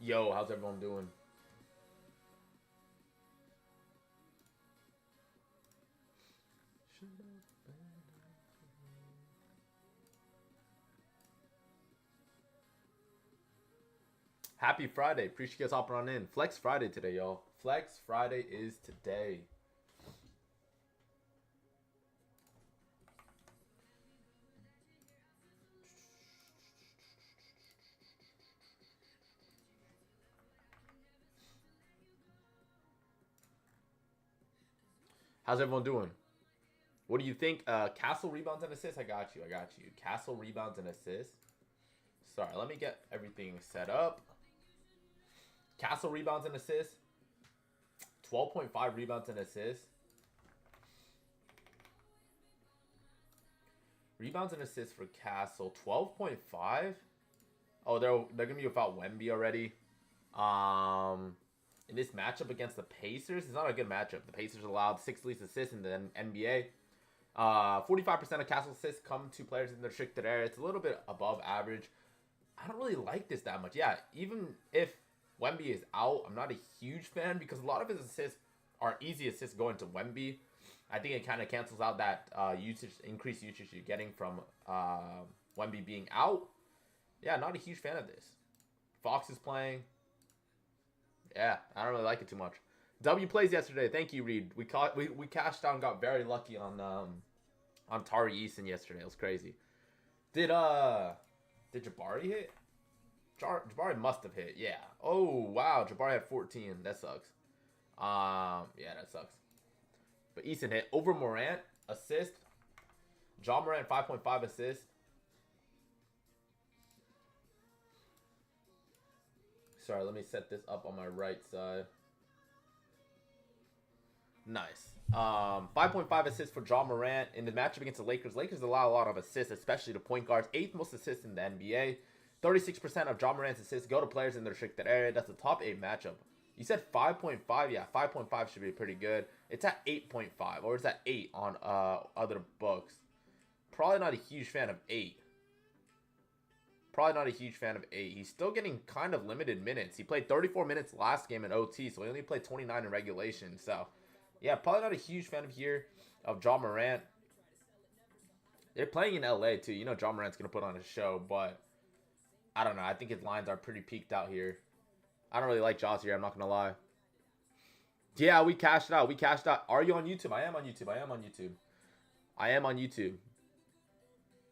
Yo, how's everyone doing? Happy Friday. Appreciate you guys hopping on in. Flex Friday today, y'all. Flex Friday is today. How's everyone doing? What do you think? Castle rebounds and assists? I got you. Castle rebounds and assists. Sorry, let me get everything set up. Castle rebounds and assists. 12.5 rebounds and assists. Rebounds and assists for Castle. 12.5. Oh, they're gonna be without Wemby already. In this matchup against the Pacers, it's not a good matchup. The Pacers allowed 6 least assists in the NBA. 45% of Castle assists come to players in the restricted area. It's a little bit above average. I don't really like this that much. Yeah, even if Wemby is out, I'm not a huge fan because a lot of his assists are easy assists going to Wemby. I think it kind of cancels out that increased usage you're getting from Wemby being out. Yeah, not a huge fan of this. Fox is playing. Yeah, I don't really like it too much. W plays yesterday. Thank you, Reed. We cashed out and got very lucky on Tari Eason yesterday. It was crazy. Did Jabari hit? Jabari must have hit. Yeah. Oh wow, Jabari had 14. That sucks. Yeah, that sucks. But Eason hit over Morant assist. John Morant 5.5 assist. Sorry, let me set this up on my right side. Nice. 5.5 assists for John Morant in the matchup against the Lakers. Lakers allow a lot of assists, especially to point guards. 8th most assists in the NBA. 36% of John Morant's assists go to players in the restricted area. That's the top 8 matchup. You said 5.5? Yeah, 5.5 should be pretty good. It's at 8.5, or it's at 8 on other books. Probably not a huge fan of 8. Probably not a huge fan of 8. He's still getting kind of limited minutes. He played 34 minutes last game in OT, so he only played 29 in regulation. So, yeah, probably not a huge fan of John Morant. They're playing in LA, too. You know John Morant's going to put on a show, but I don't know. I think his lines are pretty peaked out here. I don't really like Jaws here. I'm not going to lie. Yeah, we cashed out. Are you on YouTube? I am on YouTube.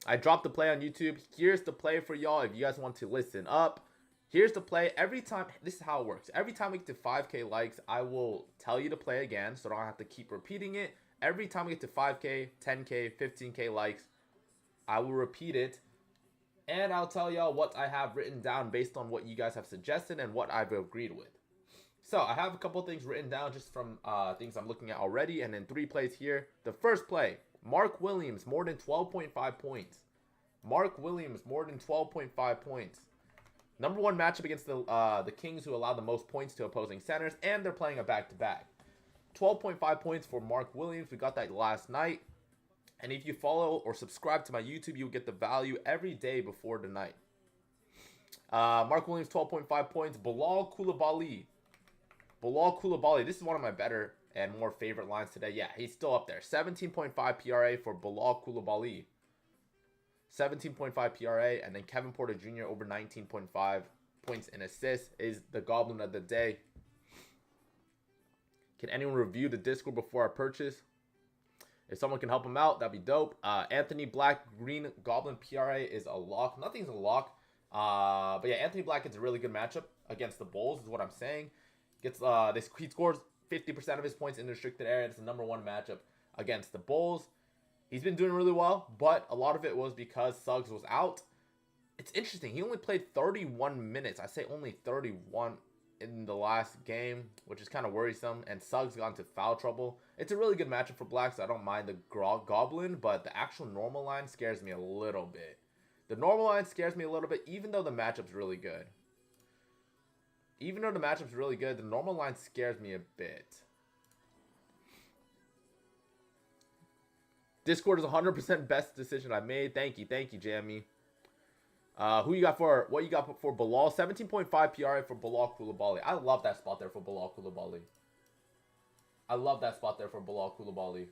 I dropped the play on YouTube. Here's the play for y'all if you guys want to listen up. Here's the play. Every time, this is how it works. Every time we get to 5K likes, I will tell you to play again so I don't have to keep repeating it. Every time we get to 5K, 10K, 15K likes, I will repeat it. And I'll tell y'all what I have written down based on what you guys have suggested and what I've agreed with. So I have a couple things written down just from things I'm looking at already. And then 3 plays here. The first play, Mark Williams, more than 12.5 points. Mark Williams, more than 12.5 points. Number 1 matchup against the Kings, who allow the most points to opposing centers. And they're playing a back-to-back. 12.5 points for Mark Williams. We got that last night. And if you follow or subscribe to my YouTube, you'll get the value every day before the night. Mark Williams, 12.5 points. Bilal Coulibaly. This is one of my better and more favorite lines today. Yeah, he's still up there. 17.5 PRA for Bilal Coulibaly. 17.5 PRA. And then Kevin Porter Jr. over 19.5 points and assists is the goblin of the day. Can anyone review the Discord before I purchase? If someone can help him out, that'd be dope. Anthony Black, Green Goblin PRA is a lock. Nothing's a lock. But yeah, Anthony Black gets a really good matchup against the Bulls, is what I'm saying. He scores 50% of his points in the restricted area. It's the number 1 matchup against the Bulls. He's been doing really well, but a lot of it was because Suggs was out. It's interesting. He only played 31 minutes. I say only 31 in the last game, which is kind of worrisome. And Suggs got into foul trouble. It's a really good matchup for Black, so I don't mind the Goblin, but the actual normal line scares me a little bit. The normal line scares me a little bit, even though the matchup's really good. The normal line scares me a bit. Discord is 100% best decision I made. Thank you, Jamie. Who you got for what you got for Bilal? 17.5 PRA for Bilal Koulibaly. I love that spot there for Bilal Koulibaly. I love that spot there for Bilal Koulibaly.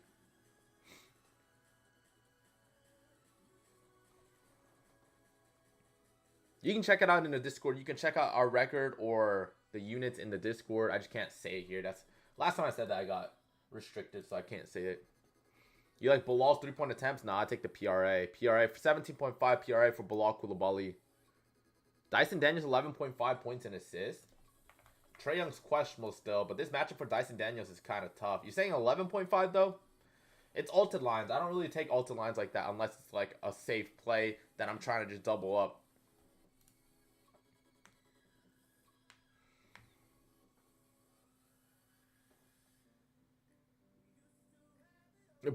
You can check it out in the Discord. You can check out our record or the units in the Discord. I just can't say it here. That's last time I said that I got restricted, so I can't say it. You like Bilal's 3-point attempts? Nah, I take the PRA. PRA for 17.5 PRA for Bilal Koulibaly. Dyson Daniels 11.5 points and assists. Trae Young's questionable still, but this matchup for Dyson Daniels is kind of tough. You're saying 11.5 though? It's ulted lines. I don't really take ulted lines like that unless it's like a safe play that I'm trying to just double up.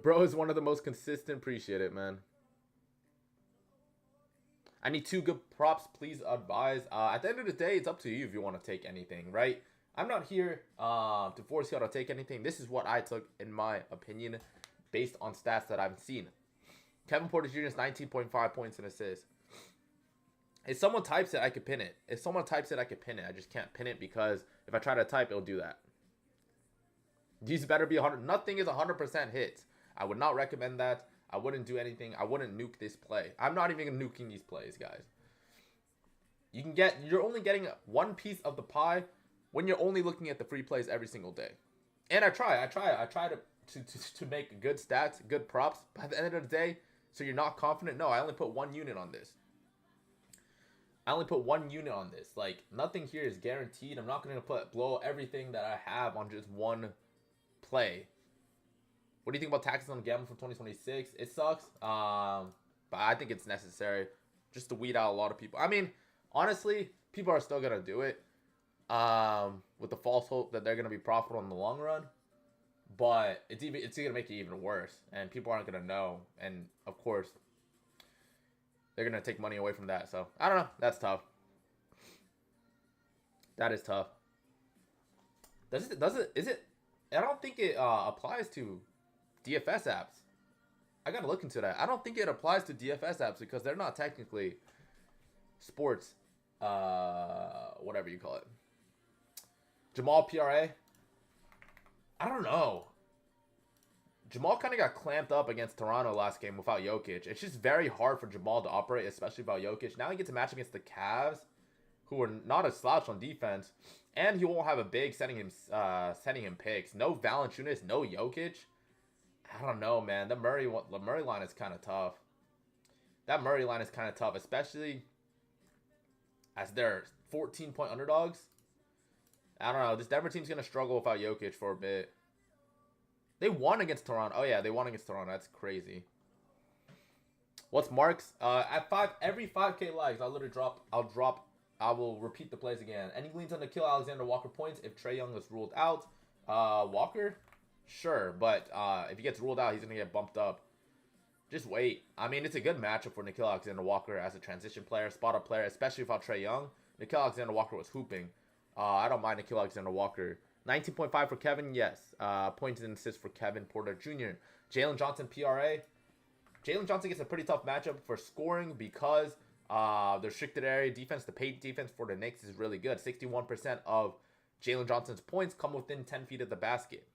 Bro is one of the most consistent. Appreciate it, man. I need 2 good props. Please advise. At the end of the day, it's up to you if you want to take anything, right? I'm not here to force you to take anything. This is what I took, in my opinion, based on stats that I've seen. Kevin Porter Jr. is 19.5 points and assists. If someone types it, I could pin it. If someone types it, I could pin it. I just can't pin it because if I try to type, it'll do that. These better be 100. Nothing is 100% hits. I would not recommend that. I wouldn't do anything. I wouldn't nuke this play. I'm not even nuking these plays, guys. You're only getting one piece of the pie when you're only looking at the free plays every single day. And I try to make good stats, good props. By the end of the day, so you're not confident. No, I only put 1 unit on this. Like, nothing here is guaranteed. I'm not going to blow everything that I have on just one play. What do you think about taxes on gambling for 2026? It sucks, but I think it's necessary just to weed out a lot of people. I mean, honestly, people are still going to do it with the false hope that they're going to be profitable in the long run. But it's going to make it even worse, and people aren't going to know. And, of course, they're going to take money away from that. So, I don't know. That's tough. That is tough. Is it? I don't think it applies to DFS apps. I gotta look into that. I don't think it applies to DFS apps because they're not technically sports, whatever you call it. Jamal PRA. I don't know. Jamal kind of got clamped up against Toronto last game without Jokic. It's just very hard for Jamal to operate, especially without Jokic. Now he gets a match against the Cavs, who are not a slouch on defense, and he won't have a big sending him picks. No Valanciunas, no Jokic. I don't know, man. The Murray line is kind of tough. That Murray line is kind of tough, especially as they're 14-point underdogs. I don't know. This Denver team's going to struggle without Jokic for a bit. They won against Toronto. Oh, yeah, they won against Toronto. That's crazy. What's Mark's? Every 5K likes, I will repeat the plays again. Any leans on to kill Alexander Walker points if Trae Young is ruled out? Walker? Sure, but if he gets ruled out, he's going to get bumped up. Just wait. I mean, it's a good matchup for Nickeil Alexander-Walker as a transition player, spot-up player, especially without Trae Young. Nickeil Alexander-Walker was hooping. I don't mind Nickeil Alexander-Walker. 19.5 for Kevin, yes. Points and assists for Kevin Porter Jr. Jalen Johnson, PRA. Jalen Johnson gets a pretty tough matchup for scoring because the restricted area defense, the paint defense for the Knicks is really good. 61% of Jalen Johnson's points come within 10 feet of the basket.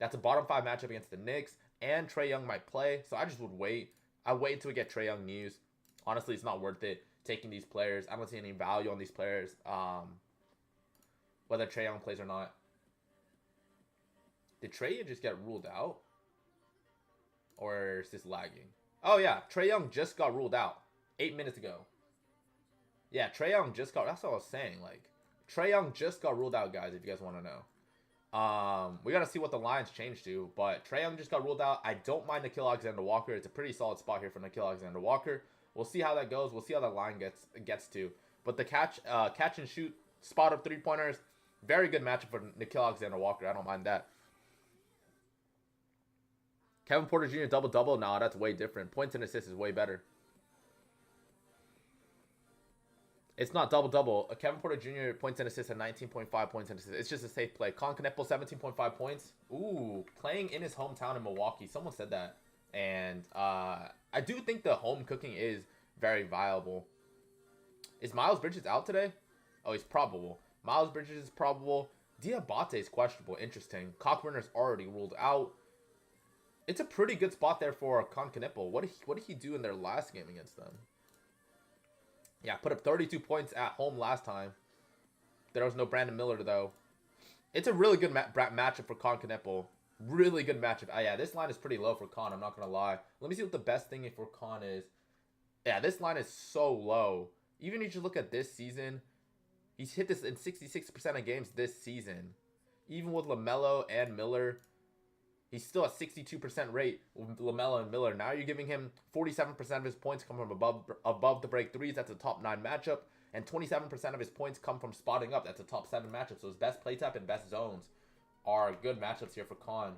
That's a bottom 5 matchup against the Knicks, and Trae Young might play, so I just would wait. I'd wait until we get Trae Young news. Honestly, it's not worth it taking these players. I don't see any value on these players, whether Trae Young plays or not. Did Trae just get ruled out? Or is this lagging? Oh, yeah, Trae Young just got ruled out 8 minutes ago. Yeah, Trae Young just got... That's what I was saying. Like, Trae Young just got ruled out, guys, if you guys want to know. We got to see what the lines change to, but Trae Young just got ruled out. I don't mind Nickeil Alexander-Walker. It's a pretty solid spot here for Nickeil Alexander-Walker. We'll see how that goes. We'll see how that line gets to. But the catch and shoot, spot up 3-pointers, very good matchup for Nickeil Alexander-Walker. I don't mind that. Kevin Porter Jr. double-double? Nah, that's way different. Points and assists is way better. It's not double-double. Kevin Porter Jr. points and assists at 19.5 points and assists. It's just a safe play. Colin Kneppel, 17.5 points. Ooh, playing in his hometown in Milwaukee. Someone said that. And I do think the home cooking is very viable. Is Miles Bridges out today? Oh, he's probable. Miles Bridges is probable. Diabate is questionable. Interesting. Cockburner's already ruled out. It's a pretty good spot there for Concanipple. What did he do in their last game against them? Yeah, put up 32 points at home last time. There was no Brandon Miller, though. It's a really good matchup for Concanipple. Really good matchup. Oh, yeah, this line is pretty low for Con. I'm not going to lie. Let me see what the best thing for Con is. Yeah, this line is so low. Even if you look at this season, he's hit this in 66% of games this season. Even with LaMelo and Miller, he's still at 62% rate with LaMelo and Miller. Now you're giving him 47% of his points come from above the break threes. That's a top 9 matchup. And 27% of his points come from spotting up. That's a top 7 matchup. So his best play type and best zones are good matchups here for Con.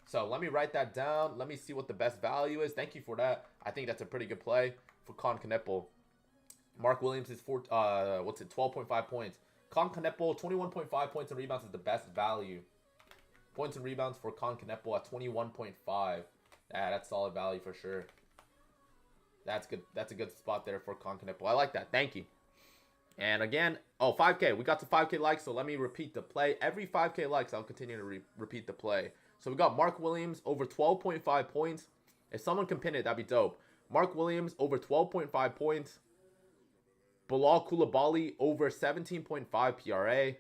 So let me write that down. Let me see what the best value is. Thank you for that. I think that's a pretty good play for Con Canepo. Mark Williams is 12.5 points. Con Canepo, 21.5 points and rebounds is the best value. Points and rebounds for Con Canepo at 21.5. Yeah, that's solid value for sure. That's good. That's a good spot there for Con Canepo. I like that. Thank you. And again, 5K. We got to 5K likes, so let me repeat the play. Every 5K likes, I'll continue to repeat the play. So we got Mark Williams over 12.5 points. If someone can pin it, that'd be dope. Mark Williams over 12.5 points. Bilal Coulibaly over 17.5 PRA.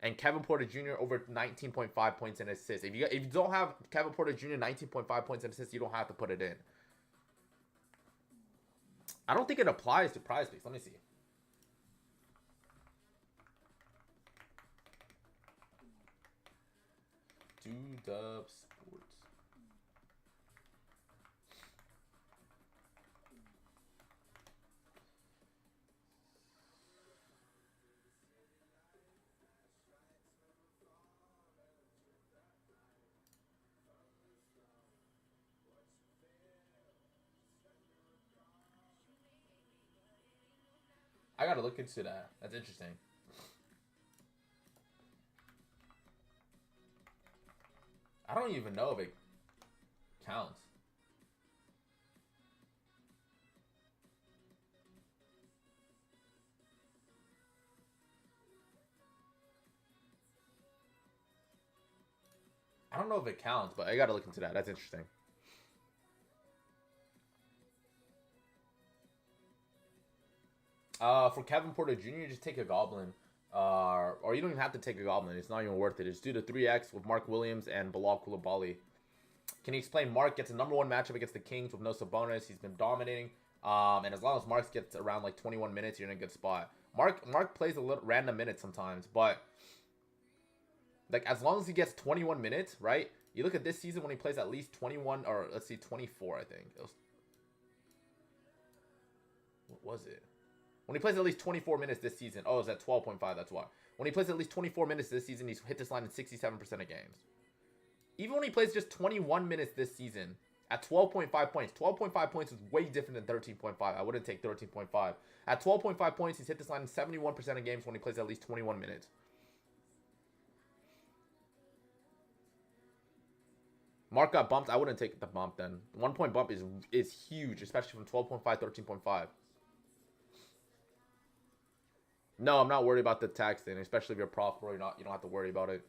And Kevin Porter Jr. over 19.5 points and assists. If you don't have Kevin Porter Jr. 19.5 points and assists, you don't have to put it in. I don't think it applies to prize picks. Let me see. Dub Sports. I gotta look into that. That's interesting. I don't even know if it counts. I don't know if it counts, but I gotta look into that. That's interesting. For Kevin Porter Jr., just take a Goblin. Or you don't even have to take a Goblin. It's not even worth it. Just do the 3X with Mark Williams and Bilal Coulibaly. Can you explain? Mark gets a #1 matchup against the Kings with no Sabonis. He's been dominating. And as long as Mark gets around like 21 minutes, you're in a good spot. Mark plays a little random minutes sometimes, but like as long as he gets 21 minutes, right? You look at this season when he plays at least 21, or let's see, 24, I think. What was it? When he plays at least 24 minutes this season. Oh, it's at 12.5, that's why. When he plays at least 24 minutes this season, he's hit this line in 67% of games. Even when he plays just 21 minutes this season, at 12.5 points. 12.5 points is way different than 13.5. I wouldn't take 13.5. At 12.5 points, he's hit this line in 71% of games when he plays at least 21 minutes. Mark got bumped. I wouldn't take the bump then. 1 point bump is huge, especially from 12.5, 13.5. No, I'm not worried about the tax thing, especially if you're profitable. You don't have to worry about it.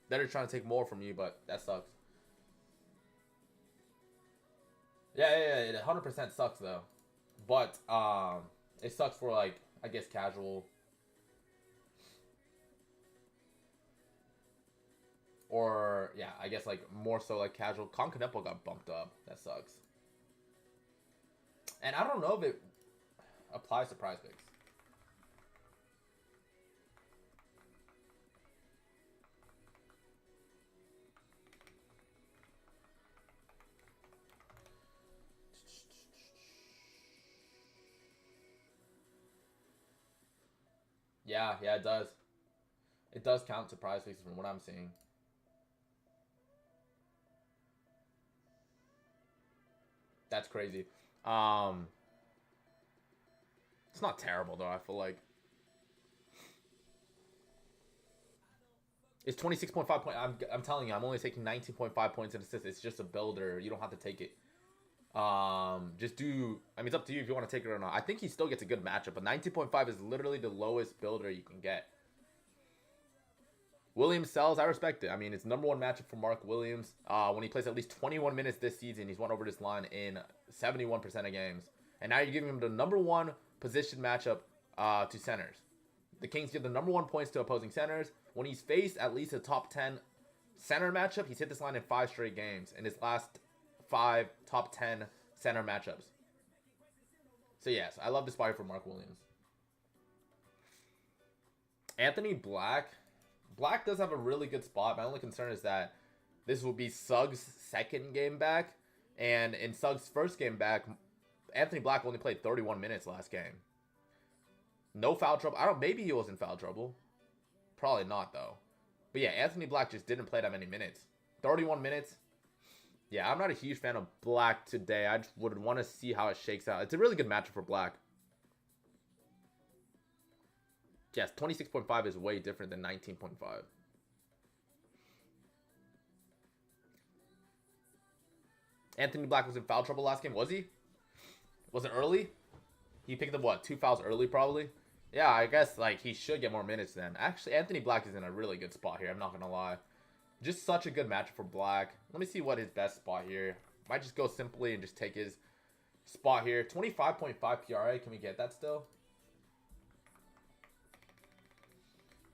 They're trying to take more from you, but that sucks. Yeah, it 100% sucks though. But it sucks for like I guess casual. Or yeah, I guess like more so like casual. Concanepo got bumped up. That sucks. And I don't know if it applies to prize picks. Yeah, it does. It does count to prize picks from what I'm seeing. That's crazy. It's not terrible though. I feel like it's 26.5 points. I'm telling you, I'm only taking 19.5 points in assists. It's just a builder. You don't have to take it. Just do. I mean, it's up to you if you want to take it or not. I think he still gets a good matchup, but 19.5 is literally the lowest builder you can get. Williams sells. I respect it. I mean, it's #1 matchup for Mark Williams. When he plays at least 21 minutes this season, he's won over this line in 71% of games. And now you're giving him the #1 position matchup to centers. The Kings give the #1 points to opposing centers. When he's faced at least a top 10 center matchup, he's hit this line in 5 straight games in his last 5 top 10 center matchups. So yes, I love this spot here for Mark Williams. Anthony Black. Black does have a really good spot. My only concern is that this will be Suggs' second game back. And in Suggs' first game back, Anthony Black only played 31 minutes last game. No foul trouble. Maybe he was in foul trouble. Probably not, though. But yeah, Anthony Black just didn't play that many minutes. 31 minutes. Yeah, I'm not a huge fan of Black today. I just would want to see how it shakes out. It's a really good matchup for Black. Yes, 26.5 is way different than 19.5. Anthony Black was in foul trouble last game, was he? Was it early? He picked up, what, 2 fouls early, probably? Yeah, I guess, like, he should get more minutes then. Actually, Anthony Black is in a really good spot here, I'm not going to lie. Just such a good matchup for Black. Let me see what his best spot here. Might just go simply and just take his spot here. 25.5 PRA, can we get that still?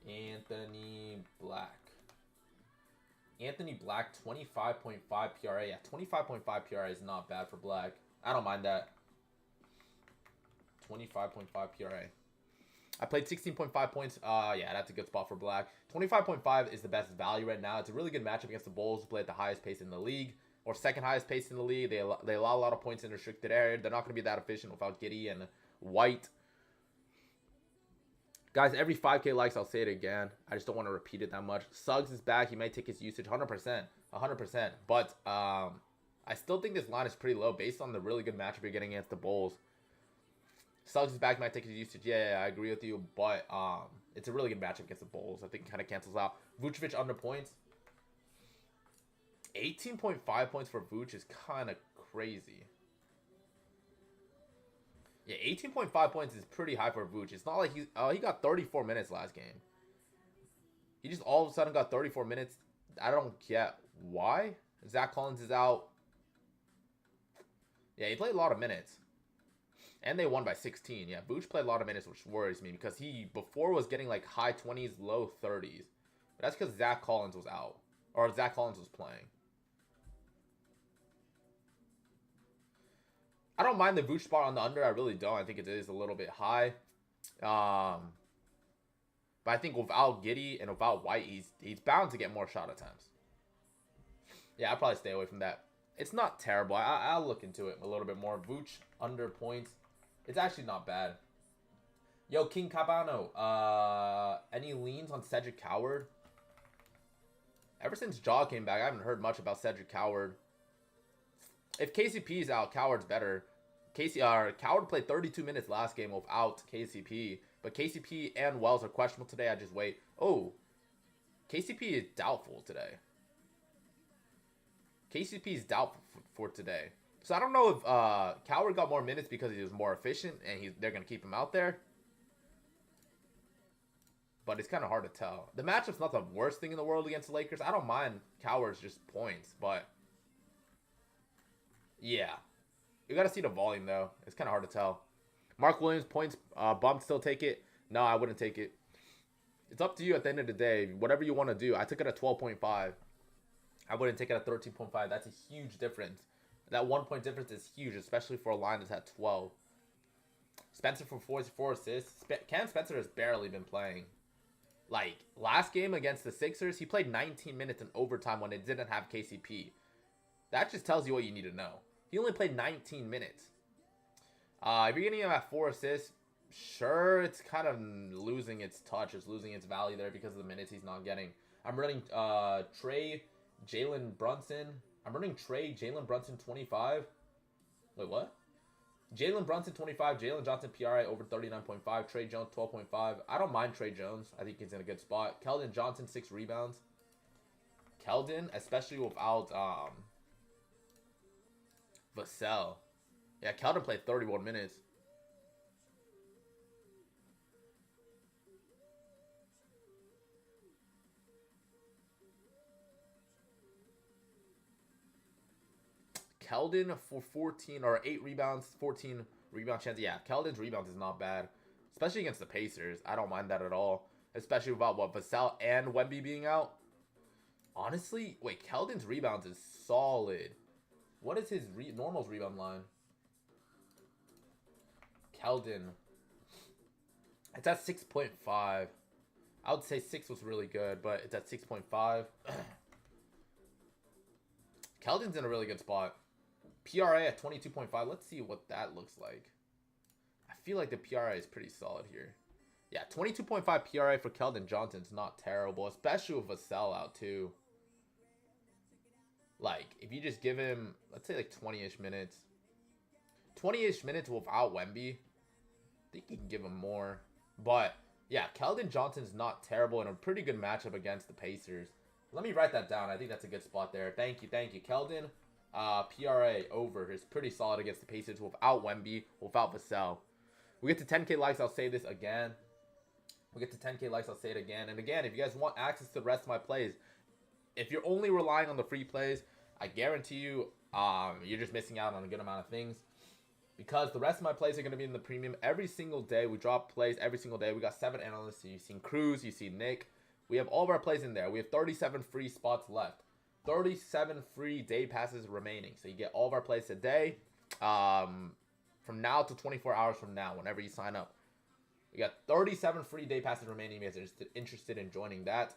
Anthony Black. Anthony Black, 25.5 PRA. Yeah, 25.5 PRA is not bad for Black. I don't mind that. 25.5 PRA. I played 16.5 points. Yeah, that's a good spot for Black. 25.5 is the best value right now. It's a really good matchup against the Bulls, who play at the highest pace in the league, or second highest pace in the league. They allow a lot of points in restricted area. They're not going to be that efficient without Giddey and White. Guys, every 5K likes, I'll say it again. I just don't want to repeat it that much. Suggs is back. He might take his usage 100%. 100%. But I still think this line is pretty low based on the really good matchup you're getting against the Bulls. Suggs is back. Might take his usage. Yeah, I agree with you. But it's a really good matchup against the Bulls. I think it kind of cancels out. Vucevic under points. 18.5 points for Vuce is kind of crazy. Yeah, 18.5 points is pretty high for Vuce. It's not like he got 34 minutes last game. He just all of a sudden got 34 minutes. I don't get why. Zach Collins is out. Yeah, he played a lot of minutes. And they won by 16. Yeah, Vuce played a lot of minutes, which worries me because he before was getting like high 20s, low 30s. But that's because Zach Collins was out. Or Zach Collins was playing. I don't mind the Vuce spot on the under. I really don't. I think it is a little bit high. But I think without Giddey and without White, he's bound to get more shot attempts. Yeah, I'll probably stay away from that. It's not terrible. I'll look into it a little bit more. Vuce under points. It's actually not bad. Yo, King Cabano. Any leans on Cedric Coward? Ever since Jaw came back, I haven't heard much about Cedric Coward. If KCP's out, Coward's better. Coward played 32 minutes last game without KCP. But KCP and Wells are questionable today. I just wait. Oh, KCP is doubtful today. KCP is doubtful for today. So I don't know if Coward got more minutes because he was more efficient and they're going to keep him out there. But it's kind of hard to tell. The matchup's not the worst thing in the world against the Lakers. I don't mind Coward's just points, but yeah. You got to see the volume, though. It's kind of hard to tell. Mark Williams, points bumped, still take it? No, I wouldn't take it. It's up to you at the end of the day. Whatever you want to do. I took it at 12.5. I wouldn't take it at 13.5. That's a huge difference. That 1 point difference is huge, especially for a line that's at 12. Spencer for 4 assists. Cam Spencer has barely been playing. Like, last game against the Sixers, he played 19 minutes in overtime when they didn't have KCP. That just tells you what you need to know. He only played 19 minutes. If you're getting him at 4 assists, sure, it's kind of losing its touch. It's losing its value there because of the minutes he's not getting. I'm running Trey, Jalen Brunson. I'm running Trey, Jalen Brunson 25. Wait, what? Jalen Brunson 25, Jalen Johnson PRI over 39.5, Trey Jones 12.5. I don't mind Trey Jones. I think he's in a good spot. Keldon Johnson 6 rebounds. Keldon, especially without Vassell. Yeah, Keldon played 31 minutes. Keldon for 14 or 8 rebounds, 14 rebound chance. Yeah, Keldon's rebounds is not bad, especially against the Pacers. I don't mind that at all, especially without what Vassell and Wemby being out. Honestly, wait, Keldon's rebounds is solid. What is his normal's rebound line? Keldon. It's at 6.5. I would say 6 was really good, but it's at 6.5. Keldon's in a really good spot. PRA at 22.5. Let's see what that looks like. I feel like the PRA is pretty solid here. Yeah, 22.5 PRA for Keldon Johnson's not terrible, especially with Vassell out too. Like, if you just give him, let's say like 20-ish minutes. 20-ish minutes without Wemby. I think you can give him more. But, yeah, Keldon Johnson's not terrible in a pretty good matchup against the Pacers. Let me write that down. I think that's a good spot there. Thank you. Keldon, PRA over is pretty solid against the Pacers without Wemby, without Vassell. We get to 10K likes, I'll say this again. We get to 10K likes, I'll say it again. And again, if you guys want access to the rest of my plays, if you're only relying on the free plays, I guarantee you, you're just missing out on a good amount of things. Because the rest of my plays are going to be in the premium every single day. We drop plays every single day. We got 7 analysts. So you've seen Cruz, you've seen Nick. We have all of our plays in there. We have 37 free spots left. 37 free day passes remaining. So you get all of our plays today. From now to 24 hours from now, whenever you sign up. We got 37 free day passes remaining. If you guys are interested in joining that.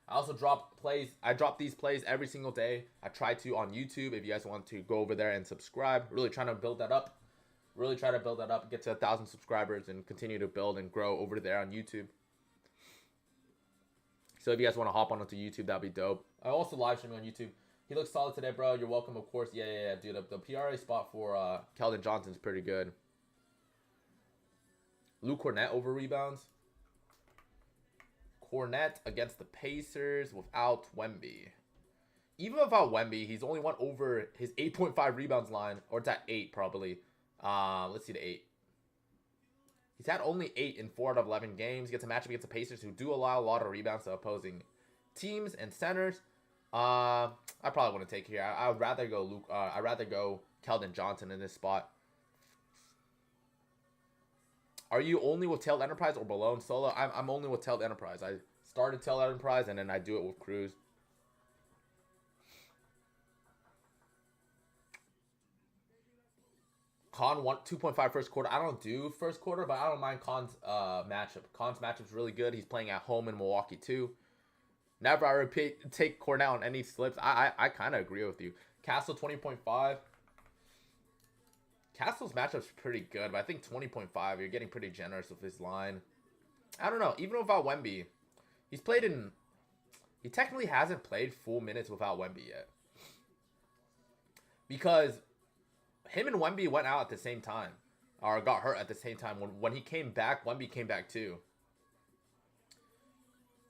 I also drop plays. I drop these plays every single day. I try to on YouTube. If you guys want to go over there and subscribe. Really trying to build that up. Really try to build that up. Get to 1,000 subscribers and continue to build and grow over there on YouTube. So if you guys want to hop on onto YouTube, that'd be dope. I also live streaming on YouTube. He looks solid today, bro. You're welcome, of course. Yeah, dude. The PRA spot for Keldon Johnson's pretty good. Lou Cornette over rebounds. Cornette against the Pacers without Wemby. Even without Wemby, he's only won over his 8.5 rebounds line. Or it's at 8, probably. Let's see the 8. He's had only 8 in 4 out of 11 games. Gets a matchup against the Pacers, who do allow a lot of rebounds to opposing teams and centers. I probably want to take here. I'd rather go Luke. I'd rather go Keldon Johnson in this spot. Are you only with Tailed Enterprise or Balone solo? I'm only with Tailed Enterprise. I started Tailed Enterprise and then I do it with Cruz. Con 2.5 first quarter. I don't do first quarter, but I don't mind Con's matchup. Con's matchup's really good. He's playing at home in Milwaukee too. Never I repeat take Cornell on any slips. I kind of agree with you. Castle 20.5. Castle's matchup's pretty good, but I think 20.5, you're getting pretty generous with his line. I don't know. Even without Wemby, he technically hasn't played full minutes without Wemby yet. Because him and Wemby went out at the same time. Or got hurt at the same time. When he came back, Wemby came back too.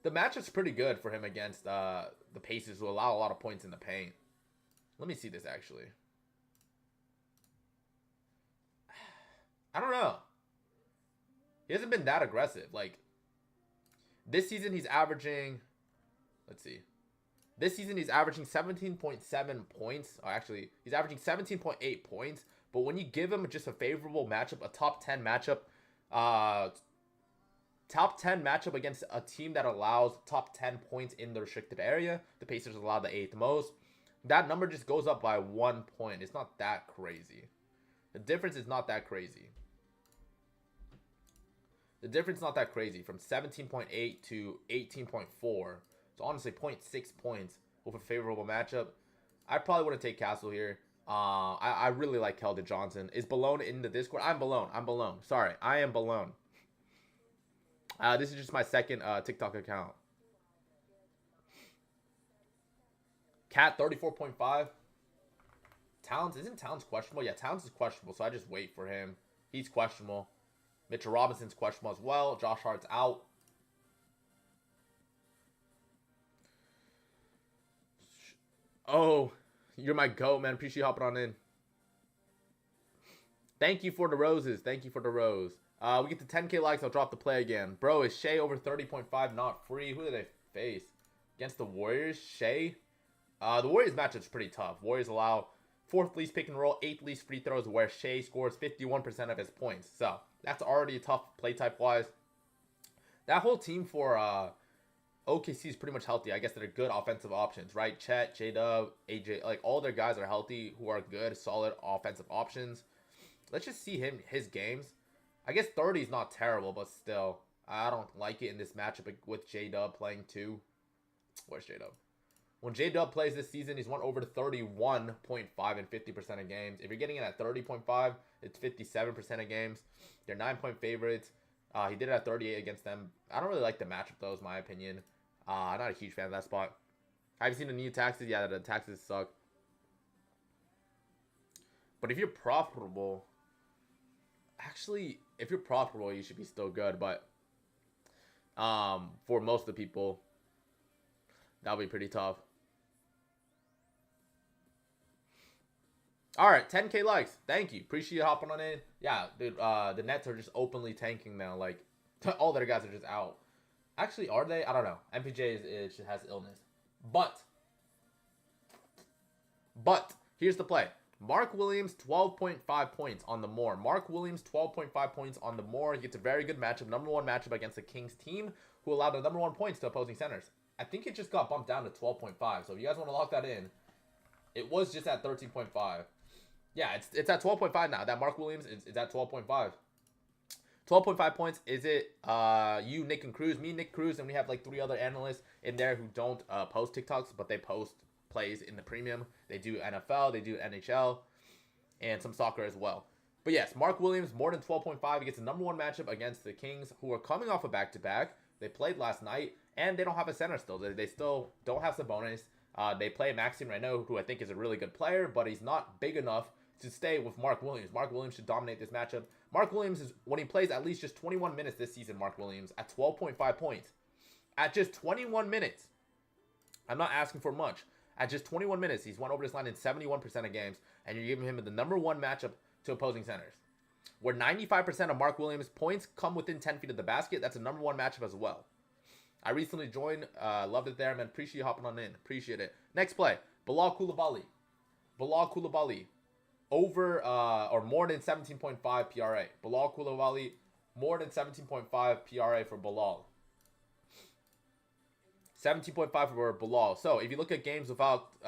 The matchup's pretty good for him against the Pacers, who allow a lot of points in the paint. Let me see this, actually. I don't know. He hasn't been that aggressive. Like, this season he's averaging... Let's see. This season he's averaging 17.7 points. Actually, he's averaging 17.8 points. But when you give him just a favorable matchup, a top 10 matchup... top 10 matchup against a team that allows top 10 points in the restricted area. The Pacers allow the 8th most. That number just goes up by 1 point. It's not that crazy. The difference is not that crazy. The difference is not that crazy. From 17.8 to 18.4. So honestly, 0.6 points with a favorable matchup. I probably wouldn't take Castle here. I really like Keldon Johnson. Is Balone in the Discord? I'm Balone. Sorry, I am Balone. This is just my second TikTok account. Cat 34.5. Towns, isn't Towns questionable? Yeah, Towns is questionable, so I just wait for him. He's questionable. Mitchell Robinson's questionable as well. Josh Hart's out. Oh, You're my goat, man. Appreciate you hopping on in. Thank you for the roses. Thank you for the rose. We get to 10K likes. I'll drop the play again. Bro, is Shea over 30.5 not free? Who did they face? Against the Warriors? Shea? The Warriors matchup's pretty tough. Warriors allow 4th least pick and roll, 8th least free throws, where Shea scores 51% of his points. So, that's already a tough play type-wise. That whole team for OKC is pretty much healthy. I guess they're good offensive options, right? Chet, J-Dub, AJ, like all their guys are healthy who are good, solid offensive options. Let's just see his games. I guess 30 is not terrible, but still, I don't like it in this matchup with J-Dub playing too. Where's J-Dub? When J-Dub plays this season, he's won over to 31.5 and 50% of games. If you're getting it at 30.5, it's 57% of games. They're 9-point favorites. He did it at 38 against them. I don't really like the matchup, though, is my opinion. I'm not a huge fan of that spot. Have you seen the new taxes? Yeah, the taxes suck. But if you're profitable... Actually, if you're profitable, you should be still good. But for most of the people, that'll be pretty tough. All right, 10K likes. Thank you. Appreciate you hopping on in. Yeah, dude, the Nets are just openly tanking now. Like, all their guys are just out. Actually, are they? I don't know. MPJ has illness. But, here's the play. Mark Williams, 12.5 points on the more. Mark Williams, 12.5 points on the more. He gets a very good matchup. Number 1 matchup against the Kings team, who allowed the number 1 points to opposing centers. I think it just got bumped down to 12.5. So if you guys want to lock that in, it was just at 13.5. Yeah, it's at 12.5 now. That Mark Williams is at 12.5. 12.5 points. Is it you, Nick, and Cruz? Me, Nick, Cruz, and we have like 3 other analysts in there who don't post TikToks, but they post plays in the premium. They do NFL, they do NHL, and some soccer as well. But yes, Mark Williams, more than 12.5. He gets the number 1 matchup against the Kings, who are coming off a back-to-back. They played last night, and they don't have a center still. They still don't have Sabonis. They play Maxime Renaud, who I think is a really good player, but he's not big enough to stay with Mark Williams. Mark Williams should dominate this matchup. Mark Williams is, when he plays at least just 21 minutes this season, Mark Williams, at 12.5 points. At just 21 minutes. I'm not asking for much. At just 21 minutes, he's won over this line in 71% of games, and you're giving him the number 1 matchup to opposing centers. Where 95% of Mark Williams' points come within 10 feet of the basket, that's a number 1 matchup as well. I recently joined. Loved it there, man. Appreciate you hopping on in. Appreciate it. Next play. Bilal Coulibaly. Over or more than 17.5 PRA. Bilal Coulibaly, more than 17.5 PRA for Bilal. 17.5 for Bilal. So, if you look at games without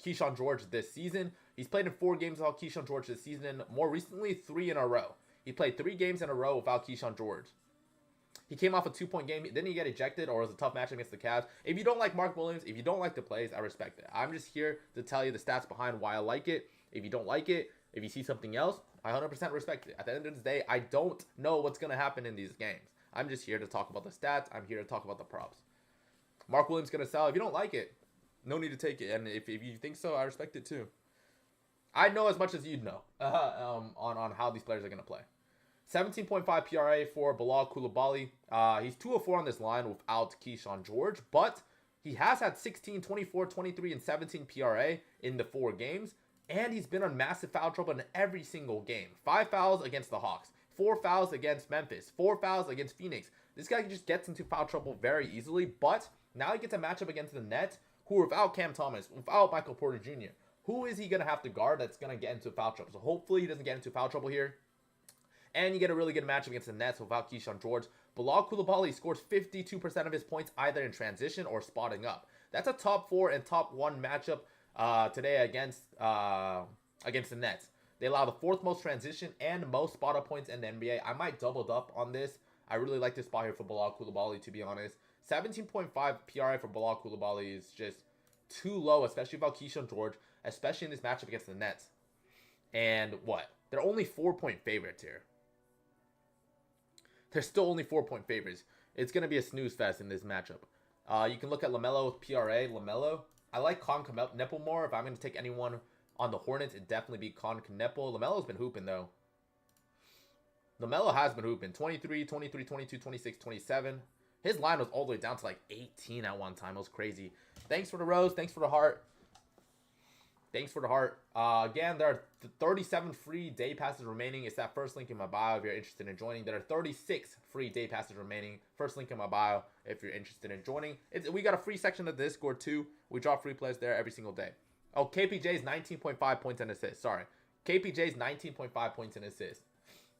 Keyshawn George this season, he's played in 4 games without Keyshawn George this season. More recently, 3 in a row. He played 3 games in a row without Keyshawn George. He came off a 2-point game. Didn't he get ejected, or it was a tough match against the Cavs? If you don't like Mark Williams, if you don't like the plays, I respect it. I'm just here to tell you the stats behind why I like it. If you don't like it, if you see something else, I 100% respect it. At the end of the day, I don't know what's going to happen in these games. I'm just here to talk about the stats. I'm here to talk about the props. Mark Williams going to sell. If you don't like it, no need to take it. And if you think so, I respect it too. I know as much as you'd know on how these players are going to play. 17.5 PRA for Bilal Coulibaly. He's 2 of 4 on this line without Keyshawn George, but he has had 16, 24, 23, and 17 PRA in the 4 games, and he's been on massive foul trouble in every single game. 5 fouls against the Hawks, 4 fouls against Memphis, 4 fouls against Phoenix. This guy just gets into foul trouble very easily, but now he gets a matchup against the Nets, who are without Cam Thomas, without Michael Porter Jr. Who is he going to have to guard that's going to get into foul trouble? So hopefully he doesn't get into foul trouble here. And you get a really good matchup against the Nets without Keyshawn George. Bilal Coulibaly scores 52% of his points either in transition or spotting up. That's a top 4 and top 1 matchup today against the Nets. They allow the 4th most transition and most spot up points in the NBA. I might double up on this. I really like this spot here for Bilal Coulibaly, to be honest. 17.5 PRA for Bilal Coulibaly is just too low, especially without Keyshawn George, especially in this matchup against the Nets. And what? They're only 4-point favorites here. They're still only 4-point favorites. It's going to be a snooze fest in this matchup. You can look at LaMelo with PRA. LaMelo. I like Con Kneppel more. If I'm going to take anyone on the Hornets, it'd definitely be Con Kneppel. LaMelo's been hooping, though. LaMelo has been hooping. 23, 23, 22, 26, 27. His line was all the way down to like 18 at one time. It was crazy. Thanks for the rose. Thanks for the heart. Thanks for the heart. Again, there are 37 free day passes remaining. It's that first link in my bio if you're interested in joining. There are 36 free day passes remaining. First link in my bio if you're interested in joining. We got a free section of the Discord too. We drop free plays there every single day. Oh, KPJ's 19.5 points and assists. Sorry. KPJ's 19.5 points and assists.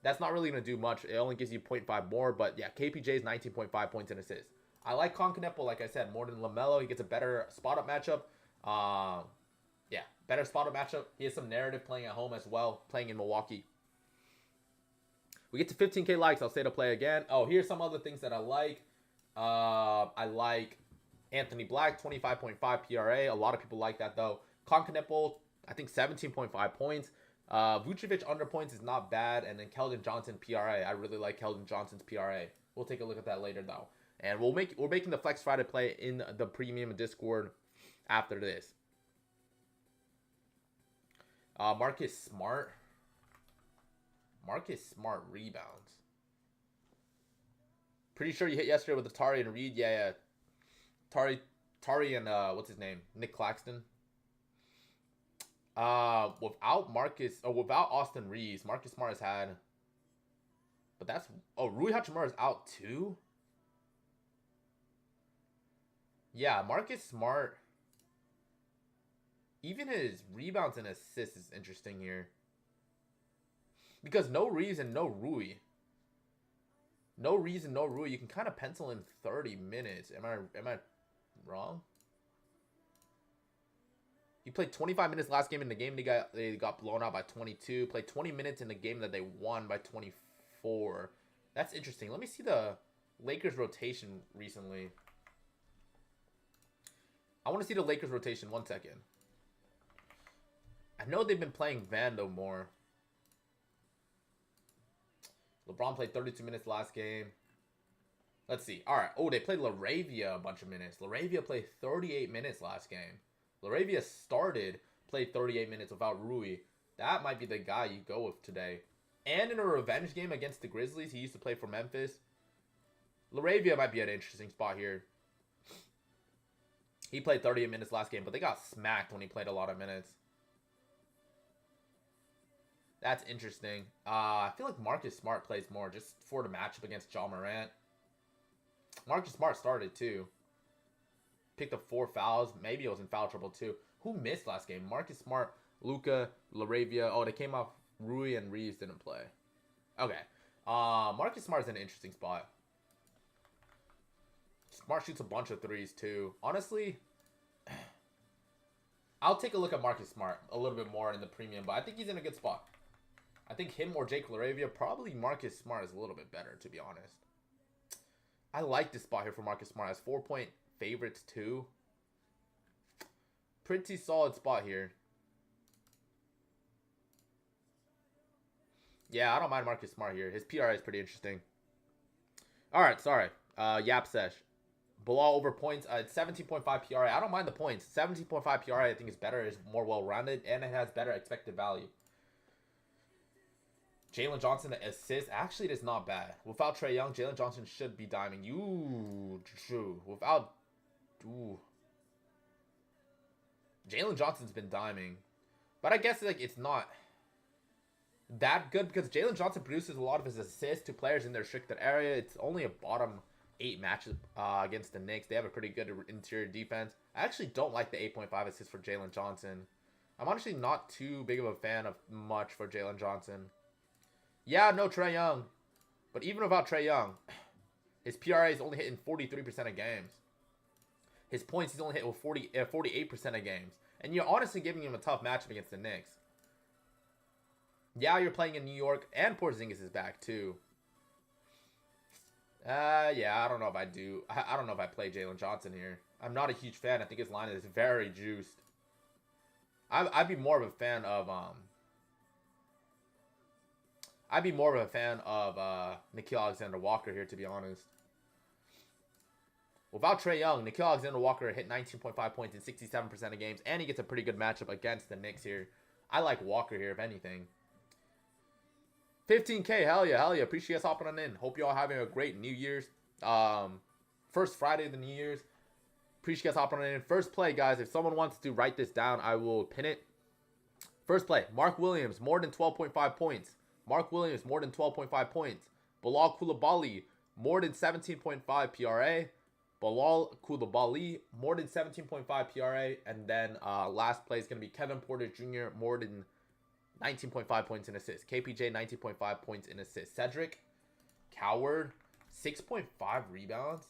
That's not really going to do much. It only gives you 0.5 more. But yeah, KPJ's 19.5 points and assists. I like Concanepo, like I said, more than LaMelo. He gets a better spot-up matchup. Yeah, better spot-up matchup. He has some narrative playing at home as well, playing in Milwaukee. We get to 15K likes. I'll say to play again. Oh, here's some other things that I like. I like Anthony Black, 25.5 PRA. A lot of people like that, though. Concanepo, I think 17.5 points. Vucevic under points is not bad. And then Keldon Johnson PRA. I really like Keldon Johnson's PRA. We'll take a look at that later, though. And we're making the Flex Friday play in the premium Discord after this. Marcus Smart rebounds. Pretty sure you hit yesterday with the Tari and Reed. Yeah. Tari and what's his name? Nick Claxton. Without Austin Reeves, Marcus Smart has had. But that's Rui Hachimura is out too. Yeah, Marcus Smart. Even his rebounds and assists is interesting here. Because no reason, no Rui. No reason, no Rui. You can kind of pencil in 30 minutes. Am I wrong? He played 25 minutes last game in the game they got blown out by 22. Played 20 minutes in the game that they won by 24. That's interesting. Let me see the Lakers rotation recently. I want to see the Lakers rotation. 1 second. I know they've been playing Vando more. LeBron played 32 minutes last game. Let's see. All right. Oh, they played Laravia a bunch of minutes. Laravia played 38 minutes last game. Laravia played 38 minutes without Rui. That might be the guy you go with today. And in a revenge game against the Grizzlies, he used to play for Memphis. Laravia might be an interesting spot here. He played 38 minutes last game, but they got smacked when he played a lot of minutes. That's interesting. I feel like Marcus Smart plays more just for the matchup against Ja Morant. Marcus Smart started too. Picked up 4 fouls. Maybe it was in foul trouble too. Who missed last game? Marcus Smart, Luka, Laravia. Oh, they came off. Rui and Reeves didn't play. Okay. Marcus Smart is in an interesting spot. Smart shoots a bunch of threes too. Honestly, I'll take a look at Marcus Smart a little bit more in the premium, but I think he's in a good spot. I think him or Jake Laravia, probably Marcus Smart is a little bit better, to be honest. I like this spot here for Marcus Smart as 4-point favorites too. Pretty solid spot here. Yeah, I don't mind Marcus Smart here. His PRA is pretty interesting. All right, sorry. Yap Sesh. Below over points. It's 17.5 PRA. I don't mind the points. 17.5 PRA I think is better. It's more well-rounded, and it has better expected value. Jalen Johnson assists. Actually, it is not bad. Without Trae Young, Jalen Johnson should be diming. True. Without... Ooh. Jalen Johnson's been diming. But I guess like it's not that good because Jalen Johnson produces a lot of his assists to players in their restricted area. It's only a bottom 8 matchup against the Knicks. They have a pretty good interior defense. I actually don't like the 8.5 assists for Jalen Johnson. I'm honestly not too big of a fan of much for Jalen Johnson. Yeah, no Trae Young. But even without Trae Young, his PRA is only hitting 43% of games. His points he's only hit with 48% of games. And you're honestly giving him a tough matchup against the Knicks. Yeah, you're playing in New York, and Porzingis is back too. Yeah, I don't know if I do. I don't know if I play Jalen Johnson here. I'm not a huge fan. I think his line is very juiced. I'd be more of a fan of Nickeil Alexander-Walker here, to be honest. Without Trae Young, Nickeil Alexander-Walker hit 19.5 points in 67% of games, and he gets a pretty good matchup against the Knicks here. I like Walker here, if anything. 15K, hell yeah. Appreciate us hopping on in. Hope you all having a great New Year's. First Friday of the New Year's. Appreciate us hopping on in. First play, guys. If someone wants to write this down, I will pin it. First play, Mark Williams, more than 12.5 points. Mark Williams, more than 12.5 points. Bilal Koulibaly, more than 17.5 PRA. Bilal Koulibaly, more than 17.5 PRA. And then last play is going to be Kevin Porter Jr., more than 19.5 points in assists. KPJ, 19.5 points in assists. Cedric Coward, 6.5 rebounds.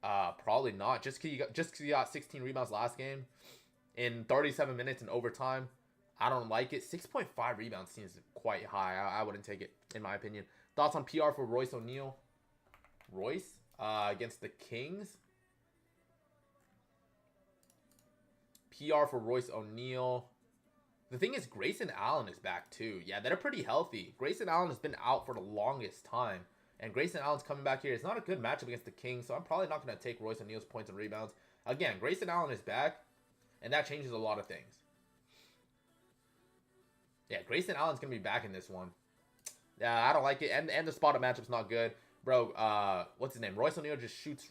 Probably not. Just because he got 16 rebounds last game in 37 minutes in overtime, I don't like it. 6.5 rebounds seems quite high. I wouldn't take it, in my opinion. Thoughts on PR for Royce O'Neal? Royce against the Kings. PR for Royce O'Neal. The thing is, Grayson Allen is back too. Yeah, they're pretty healthy. Grayson Allen has been out for the longest time. And Grayson Allen's coming back here. It's not a good matchup against the Kings, so I'm probably not going to take Royce O'Neal's points and rebounds. Again, Grayson Allen is back, and that changes a lot of things. Yeah, Grayson Allen's going to be back in this one. Yeah, I don't like it. And the spotted matchup's not good. Bro, what's his name? Royce O'Neal just shoots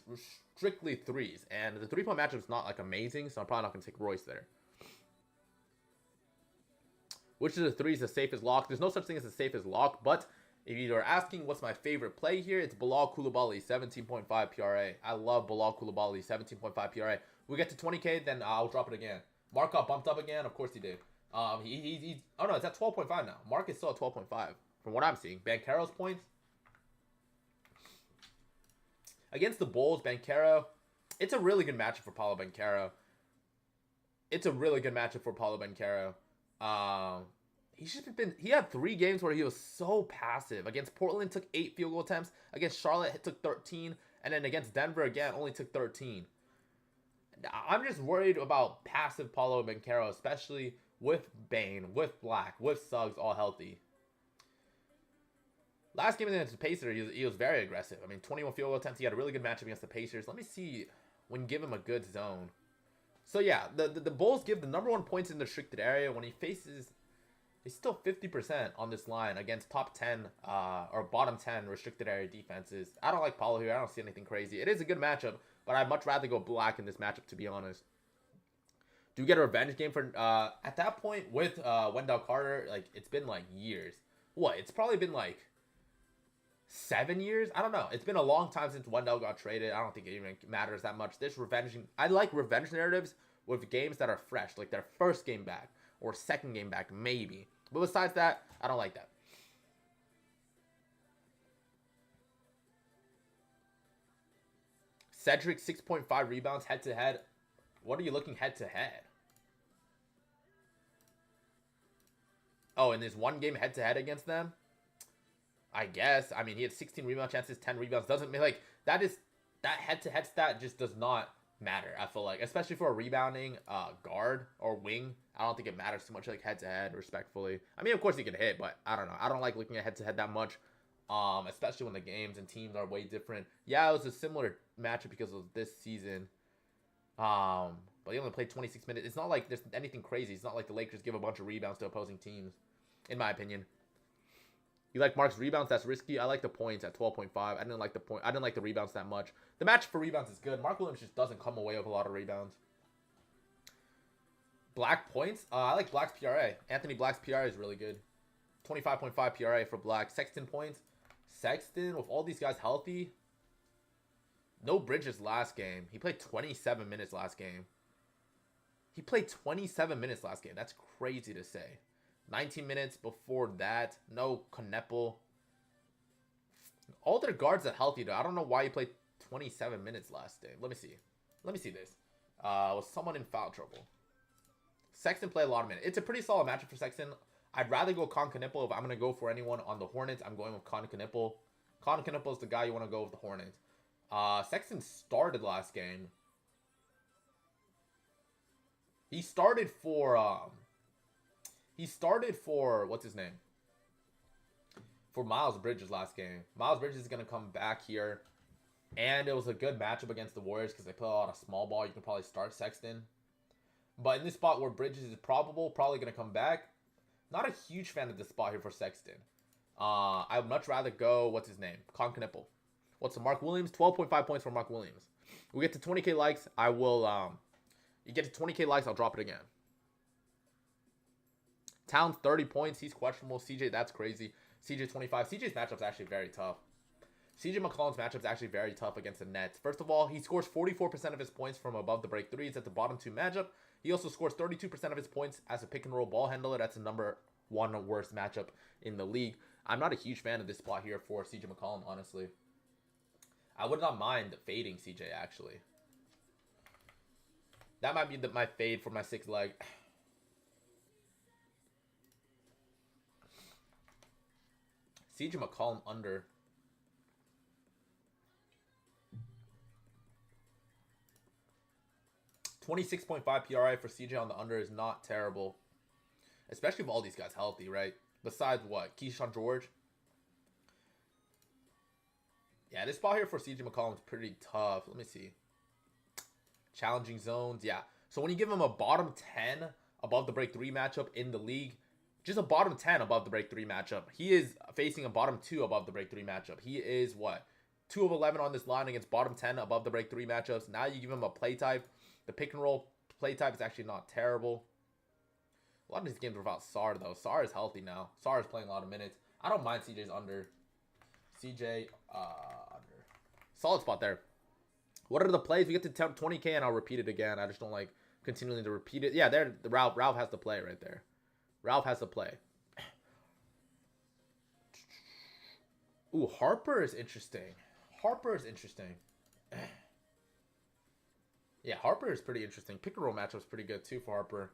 strictly threes. And the three-point matchup's not, like, amazing, so I'm probably not going to take Royce there. Which of the three is the safest lock? There's no such thing as the safest lock, but if you are asking what's my favorite play here, it's Bilal Koulibaly, 17.5 PRA. I love Bilal Koulibaly, 17.5 PRA. We get to 20K, then I'll drop it again. Mark got bumped up again. Of course he did. Oh no, it's at 12.5 now. Mark is still at 12.5 from what I'm seeing. Banchero's points. Against the Bulls, Banchero, it's a really good matchup for Paolo Banchero. He had 3 games where he was so passive. Against Portland, took 8 field goal attempts. Against Charlotte, took 13. And then against Denver, again, only took 13. I'm just worried about passive Paolo Banchero, especially with Bane, with Black, with Suggs all healthy. Last game against the Pacers, he was very aggressive. I mean, 21 field goal attempts. He had a really good matchup against the Pacers. Let me see when you give him a good zone. So, yeah, the Bulls give the number 1 points in the restricted area when he faces... He's still 50% on this line against top 10 or bottom 10 restricted area defenses. I don't like Paulo here. I don't see anything crazy. It is a good matchup, but I'd much rather go Black in this matchup, to be honest. Do you get a revenge game for... at that point, with Wendell Carter, like, it's been, like, years. What? It's probably been, like, 7 years? I don't know. It's been a long time since Wendell got traded. I don't think it even matters that much. This revenge... I like revenge narratives with games that are fresh, like their first game back or second game back, maybe. But besides that, I don't like that. Cedric, 6.5 rebounds head-to-head. What are you looking head-to-head? Oh, in this one game head-to-head against them? I guess. I mean, he had 16 rebound chances, 10 rebounds. Doesn't mean, like, that head-to-head stat just does not matter, I feel like. Especially for a rebounding guard or wing. I don't think it matters too much, like, head-to-head, respectfully. I mean, of course he can hit, but I don't know. I don't like looking at head-to-head that much, especially when the games and teams are way different. Yeah, it was a similar matchup because of this season. But he only played 26 minutes. It's not like there's anything crazy. It's not like the Lakers give a bunch of rebounds to opposing teams, in my opinion. You like Mark's rebounds? That's risky. I like the points at 12.5. I didn't like the rebounds that much. The match for rebounds is good. Mark Williams just doesn't come away with a lot of rebounds. Black points? I like Black's PRA. Anthony Black's PRA is really good. 25.5 PRA for Black. Sexton points. Sexton, with all these guys healthy. No Bridges last game. He played 27 minutes last game. That's crazy to say. 19 minutes before that. No Kneppel. All their guards are healthy, though. I don't know why he played 27 minutes last game. Let me see this. Was someone in foul trouble? Sexton played a lot of minutes. It's a pretty solid matchup for Sexton. I'd rather go Kneppel. If I'm going to go for anyone on the Hornets, I'm going with Kneppel. Kneppel is the guy you want to go with the Hornets. Sexton started last game. He started for what's his name? For Miles Bridges last game. Miles Bridges is going to come back here. And it was a good matchup against the Warriors because they play a lot of small ball. You can probably start Sexton. But in this spot where Bridges is probably going to come back, not a huge fan of this spot here for Sexton. I would much rather go, what's his name? Kneppel. What's the Mark Williams? 12.5 points for Mark Williams. We get to 20K likes. I will, you get to 20K likes, I'll drop it again. Towns 30 points. He's questionable. CJ, that's crazy. CJ 25. CJ's matchup's actually very tough. CJ McCollum's matchup is actually very tough against the Nets. First of all, he scores 44% of his points from above the break threes at the bottom 2 matchup. He also scores 32% of his points as a pick and roll ball handler. That's the number 1 worst matchup in the league. I'm not a huge fan of this spot here for CJ McCollum, honestly. I would not mind fading CJ, actually. That might be my fade for my 6th leg. CJ McCollum under. .26.5 PRI for CJ on the under is not terrible. Especially with all these guys healthy, right? Besides what? Keyshawn George. Yeah, this spot here for CJ McCollum is pretty tough. Let me see. Challenging zones. Yeah. So when you give him a bottom 10 above the break 3 matchup in the league, just a bottom 10 above the break 3 matchup, he is facing a bottom 2 above the break 3 matchup. He is what? 2 of 11 on this line against bottom 10 above the break 3 matchups. Now you give him a play type. The pick and roll play type is actually not terrible. A lot of these games are without Sar, though. Sar is healthy now. Sar is playing a lot of minutes. I don't mind CJ's under. CJ, under. Solid spot there. What are the plays? We get to 20K, and I'll repeat it again. I just don't like continuing to repeat it. Yeah, there, Ralph has to play right there. Ralph has to play. Ooh, Harper is interesting. Harper is interesting. Yeah, Harper is pretty interesting. Pick and roll matchup's pretty good, too, for Harper.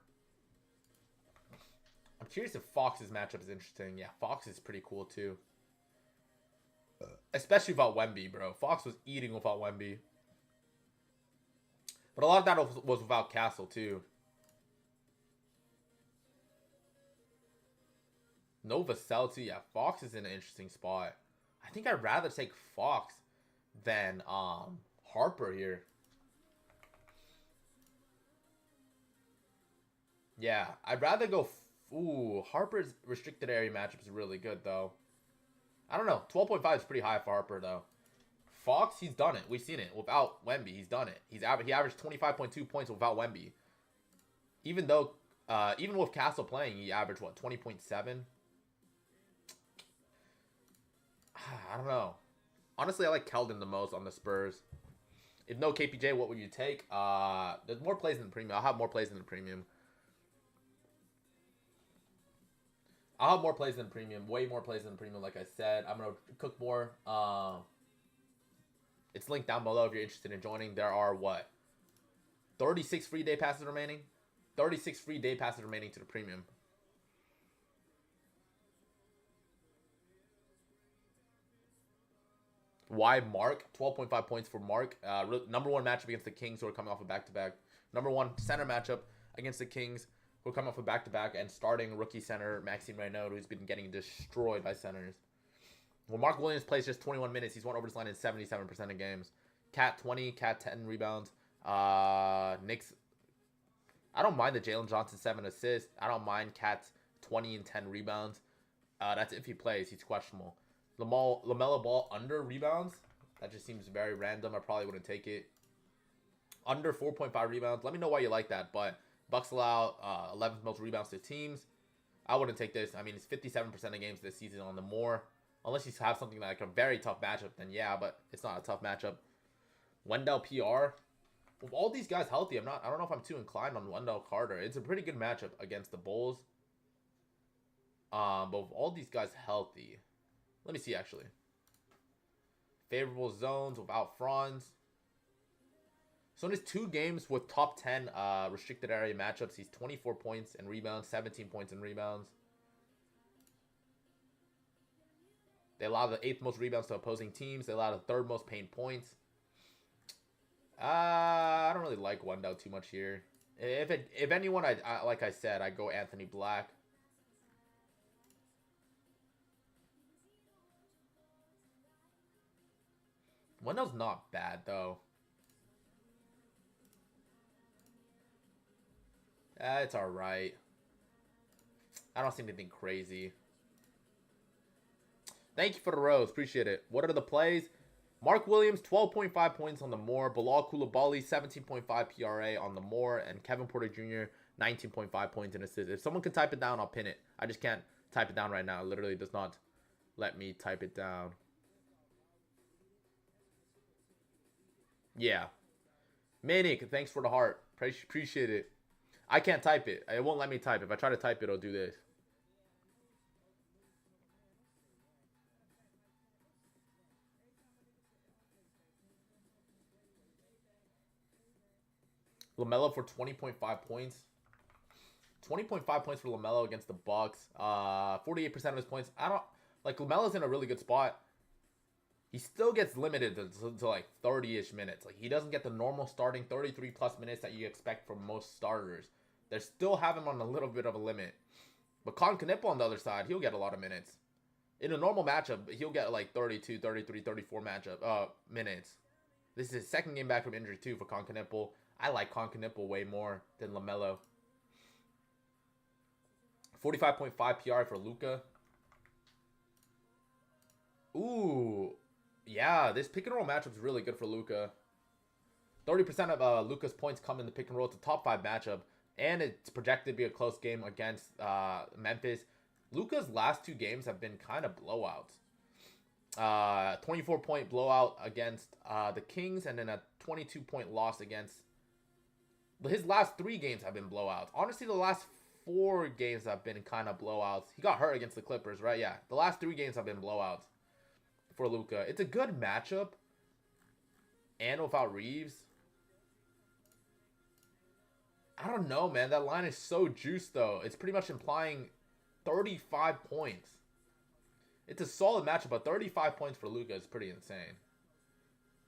I'm curious if Fox's matchup is interesting. Yeah, Fox is pretty cool, too. Especially without Wemby, bro. Fox was eating without Wemby. But a lot of that was without Castle, too. Nova Celti. Yeah, Fox is in an interesting spot. I think I'd rather take Fox than Harper here. Yeah, I'd rather go... Ooh, Harper's restricted area matchup is really good, though. I don't know. 12.5 is pretty high for Harper, though. Fox, he's done it. We've seen it. Without Wemby, he's done it. He averaged 25.2 points without Wemby. Even though... even with Castle playing, he averaged, what, 20.7? I don't know. Honestly, I like Keldon the most on the Spurs. If no KPJ, what would you take? There's more plays in the premium. I'll have more plays in the premium. I'll have more plays than premium. Way more plays than premium, like I said. I'm going to cook more. It's linked down below if you're interested in joining. There are, what? 36 free day passes remaining? 36 free day passes remaining to the premium. Why Mark? 12.5 points for Mark. Number 1 matchup against the Kings, who are coming off a back-to-back. Number 1 center matchup against the Kings, who are coming off a back-to-back, and starting rookie center Maxime Reynaud, who's been getting destroyed by centers. Well, Mark Williams plays just 21 minutes. He's won over this line in 77% of games. Cat 20, Cat 10 rebounds. Knicks. I don't mind the Jalen Johnson 7 assists. I don't mind Cat's 20 and 10 rebounds. That's if he plays. He's questionable. LaMelo Ball under rebounds. That just seems very random. I probably wouldn't take it. Under 4.5 rebounds. Let me know why you like that, but Bucks allow 11th most rebounds to teams. I wouldn't take this. I mean, it's 57% of games this season on the more. Unless you have something like a very tough matchup, then yeah, but it's not a tough matchup. Wendell PR. With all these guys healthy, I don't know if I'm too inclined on Wendell Carter. It's a pretty good matchup against the Bulls. But with all these guys healthy, let me see actually. Favorable zones without Franz. So in his 2 games with top 10 restricted area matchups, he's 24 points and rebounds, 17 points and rebounds. They allow the 8th most rebounds to opposing teams. They allow the 3rd most paint points. I don't really like Wendell too much here. If anyone, like I said, I go Anthony Black. Wendell's not bad though. It's alright. I don't see anything crazy. Thank you for the rose. Appreciate it. What are the plays? Mark Williams, 12.5 points on the more. Bilal Coulibaly, 17.5 PRA on the more. And Kevin Porter Jr., 19.5 points in assists. If someone can type it down, I'll pin it. I just can't type it down right now. It literally does not let me type it down. Yeah. Manic, thanks for the heart. Appreciate it. I can't type it. It won't let me type. If I try to type it, it'll do this. LaMelo for 20.5 points. 20.5 points for LaMelo against the Bucks. 48% of his points. I don't like LaMelo's in a really good spot. He still gets limited to like 30-ish minutes. Like he doesn't get the normal starting 33 plus minutes that you expect from most starters. They still have him on a little bit of a limit. But Con Knippel on the other side, he'll get a lot of minutes. In a normal matchup, he'll get like 32, 33, 34 minutes. This is his second game back from injury too for Con Knippel. I like Con Knippel way more than LaMelo. 45.5 PR for Luka. Ooh. Yeah, this pick and roll matchup is really good for Luka. 30% of Luka's points come in the pick and roll. It's a top 5 matchup. And it's projected to be a close game against Memphis. Luka's last 2 games have been kind of blowouts. 24-point blowout against the Kings. And then a 22-point loss against... His last 3 games have been blowouts. Honestly, the last 4 games have been kind of blowouts. He got hurt against the Clippers, right? Yeah. The last 3 games have been blowouts for Luka. It's a good matchup. And without Reeves. I don't know, man. That line is so juiced, though. It's pretty much implying 35 points. It's a solid matchup, but 35 points for Luka is pretty insane.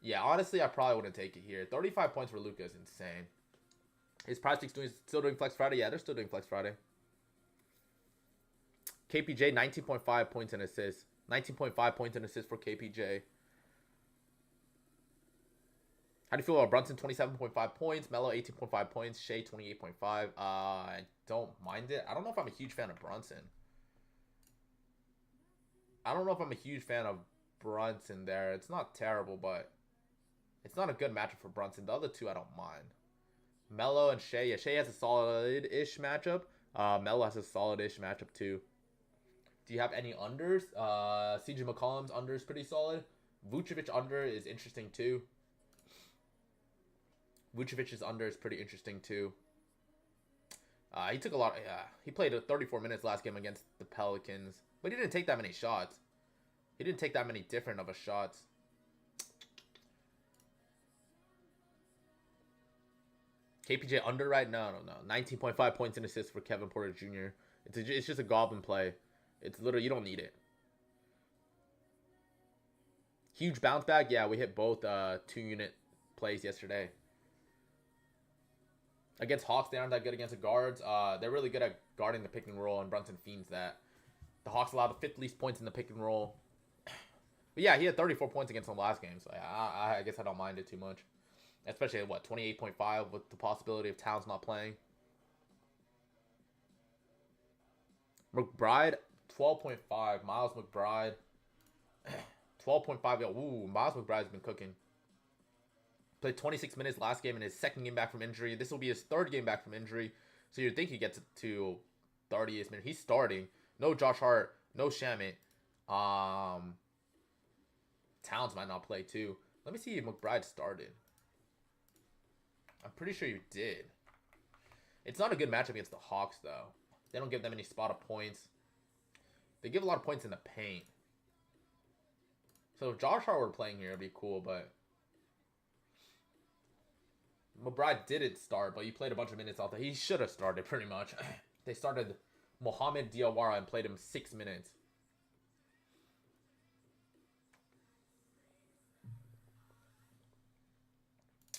Yeah, honestly, I probably wouldn't take it here. 35 points for Luka is insane. His prize pick's still doing Flex Friday? Yeah, they're still doing Flex Friday. KPJ, 19.5 points and assists. 19.5 points and assists for KPJ. How do you feel about Brunson? 27.5 points. Melo, 18.5 points. Shea, 28.5. I don't mind it. I don't know if I'm a huge fan of Brunson. I don't know if I'm a huge fan of Brunson there. It's not terrible, but it's not a good matchup for Brunson. The other two, I don't mind. Melo and Shea. Yeah, Shea has a solid-ish matchup. Melo has a solid-ish matchup, too. Do you have any unders? CJ McCollum's under is pretty solid. Vucevic under is interesting, too. Vucevic's under is pretty interesting, too. He took a lot. He played 34 minutes last game against the Pelicans. But he didn't take that many shots. He didn't take that many different of a shots. KPJ under right? No. 19.5 points and assists for Kevin Porter Jr. It's just a goblin play. It's literally, you don't need it. Huge bounce back. Yeah, we hit both 2-unit plays yesterday. Against Hawks, they aren't that good against the guards. They're really good at guarding the pick and roll, and Brunson fiends that. The Hawks allowed the 5th least points in the pick and roll. But yeah, he had 34 points against them last game, so I guess I don't mind it too much. Especially at, 28.5 with the possibility of Towns not playing. McBride, 12.5. Miles McBride, 12.5. Ooh, Miles McBride's been cooking. Played 26 minutes last game in his 2nd game back from injury. This will be his 3rd game back from injury. So you'd think he gets to 30th minute. He's starting. No Josh Hart. No Shamit. Towns might not play too. Let me see if McBride started. I'm pretty sure you did. It's not a good matchup against the Hawks, though. They don't give them any spot of points. They give a lot of points in the paint. So if Josh Hart were playing here, it'd be cool, but... McBride didn't start, but he played a bunch of minutes out there. He should have started, pretty much. They started Mohamed Diawara and played him 6 minutes.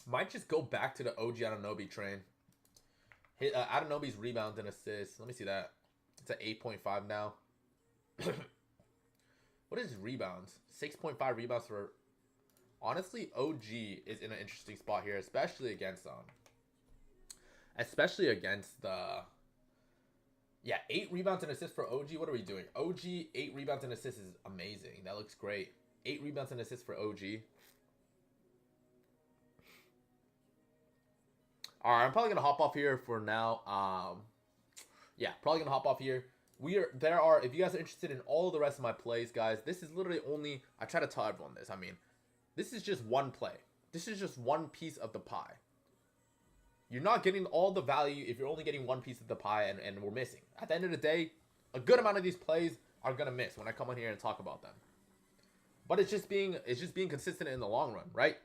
Might just go back to the OG Anunoby train. Hit Anunoby's rebounds and assists. Let me see that. It's at 8.5 now. What is rebounds? 6.5 rebounds for... Honestly, OG is in an interesting spot here, especially against the... Yeah, 8 rebounds and assists for OG. What are we doing? OG, 8 rebounds and assists is amazing. That looks great. 8 rebounds and assists for OG. Alright, I'm probably going to hop off here for now. Yeah, probably going to hop off here. if you guys are interested in all the rest of my plays, guys, this is literally only, I try to tell everyone this. I mean, this is just one play. This is just one piece of the pie. You're not getting all the value if you're only getting one piece of the pie and we're missing. At the end of the day, a good amount of these plays are going to miss when I come on here and talk about them. But it's just being consistent in the long run, right?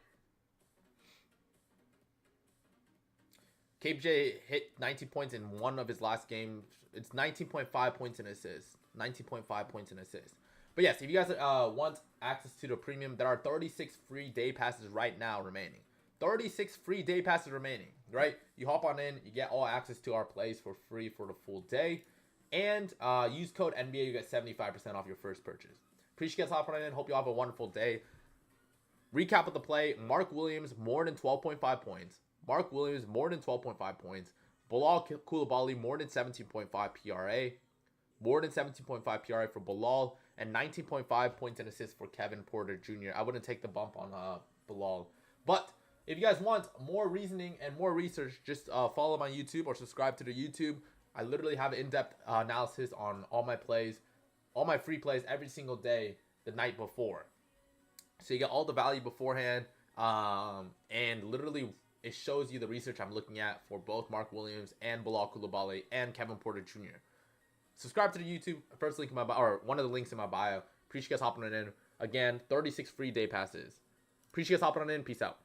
KJ hit 19 points in one of his last games. It's 19.5 points and assists. 19.5 points and assists. But yes, if you guys want access to the premium, there are 36 free day passes right now remaining. 36 free day passes remaining, right? You hop on in, you get all access to our plays for free for the full day. And use code NBA, you get 75% off your first purchase. Appreciate you guys hopping on in. Hope you all have a wonderful day. Recap of the play. Mark Williams, more than 12.5 points. Mark Williams, more than 12.5 points. Bilal Coulibaly, more than 17.5 PRA. More than 17.5 PRA for Bilal. And 19.5 points and assists for Kevin Porter Jr. I wouldn't take the bump on Bilal. But if you guys want more reasoning and more research, just follow my YouTube or subscribe to the YouTube. I literally have in-depth analysis on all my plays, all my free plays every single day the night before. So you get all the value beforehand. And literally it shows you the research I'm looking at for both Mark Williams and Bilal Coulibaly and Kevin Porter Jr. Subscribe to the YouTube. First link in my bio, or one of the links in my bio. Appreciate you guys hopping on in. Again, 36 free day passes. Appreciate you guys hopping on in. Peace out.